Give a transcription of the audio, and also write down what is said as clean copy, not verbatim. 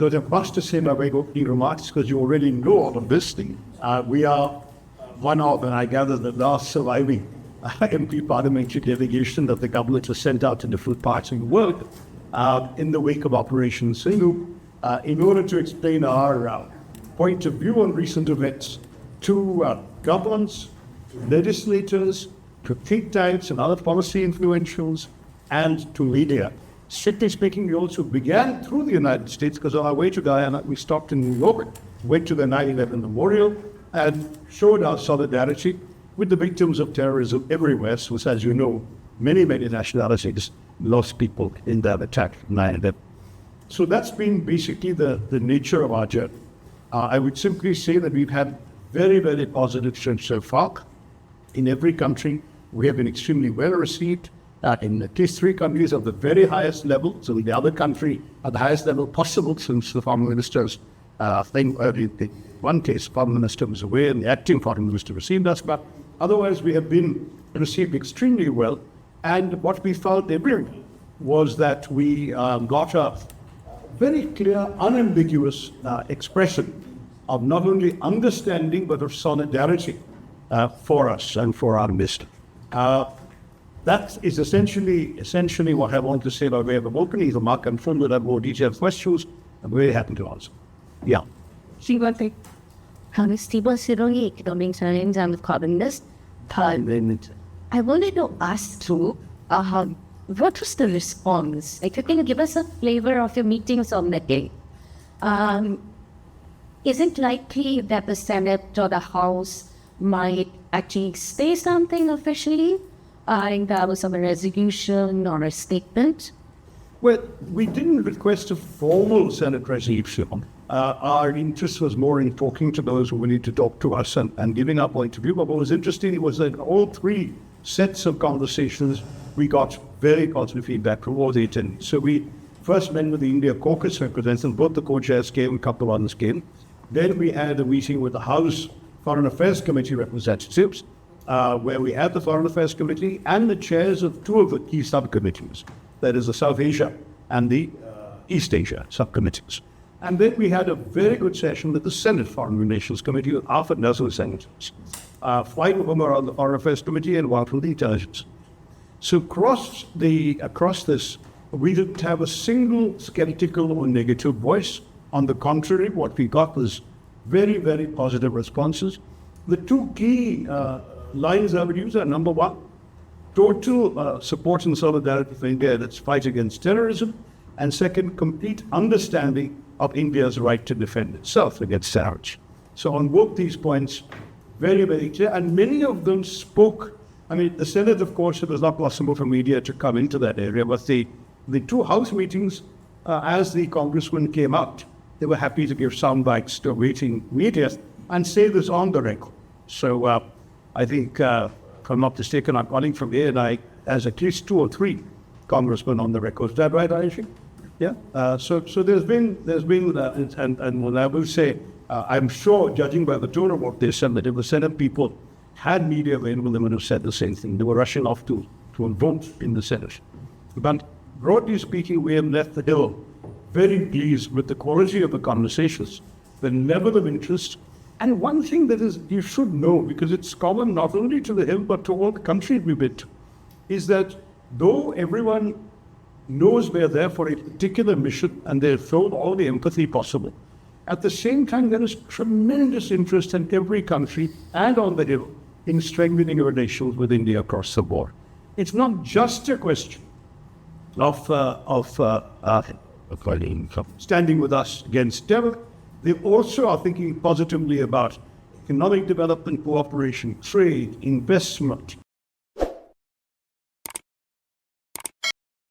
don't have much to say in my way of opening remarks because you already know all of this thing. We are one of, and I gather, the last surviving MP parliamentary delegation that the government has sent out to different parts of the world in the wake of Operation Sindhu in order to explain our point of view on recent events to governments, to legislators, to think tanks and other policy influentials, and to media. Strictly speaking, we also began through the United States because on our way to Guyana, we stopped in New York, went to the 9/11 memorial, and showed our solidarity with the victims of terrorism everywhere. So, as you know, many nationalities lost people in that attack, 9/11. So that's been basically the nature of our journey. I would simply say that we've had very, very positive trends so far. In every country, we have been extremely well received. In at least 3 countries of the very highest level. So in the other country at the highest level possible, since the foreign ministers, in one case, foreign minister was away and the acting foreign minister received us. But otherwise, we have been received extremely well. And what we found everywhere was that we got a very clear, unambiguous expression of not only understanding, but of solidarity for us and for our midst. That is essentially what I want to say by way of opening. The Mark and Phil will have more detailed questions. I'm very happy to answer. Yeah. Economic challenge and columnist. I wanted to ask too, what was the response? Like, can you give us a flavor of your meetings on that day? Is it likely that the Senate or the House might actually say something officially? In terms of a resolution or a statement? Well, we didn't request a formal Senate resolution. Our interest was more in talking to those who wanted to talk to us and giving our point of view. But what was interesting was that in all 3 sets of conversations, we got very positive feedback from all the attendees. So we first met with the India caucus representatives, both the co-chairs came, a couple of others came. Then we had a meeting with the House Foreign Affairs Committee representatives, where we had the Foreign Affairs Committee and the chairs of 2 of the key subcommittees, that is the South Asia and the East Asia subcommittees. And then we had a very good session with the Senate Foreign Relations Committee with half a dozen senators. 5 of them are on the Foreign Affairs Committee and 1 from the Intelligence. So across this, we didn't have a single skeptical or negative voice. On the contrary, what we got was very, very positive responses. The 2 key lines I would use are, number 1, total support and solidarity for India in its fight against terrorism, and second, complete understanding of India's right to defend itself against terrorism. So on both these points, very, very clear, and many of them spoke. I mean, the Senate, of course, it was not possible for media to come into that area, but the 2 House meetings, as the congressman came out, they were happy to give sound bites to waiting media and say this on the record. So I think, if I'm not mistaken, I'm calling from here, and I has at least 2 or 3 congressmen on the record. Is that right, Ayushi? Yeah. So there's been, and I will say, I'm sure, judging by the tone of what they said, that if the Senate people had media available, they would have said the same thing. They were rushing off to vote in the Senate. But broadly speaking, we have left the hill very pleased with the quality of the conversations, the level of interest. And one thing that is you should know, because it's common not only to the Hill but to all the countries we've been to, is that though everyone knows we're there for a particular mission and they've shown all the empathy possible, at the same time there is tremendous interest in every country and on the Hill in strengthening relations with India across the board. It's not just a question of standing with us against terror. They also are thinking positively about economic development, cooperation, trade, investment,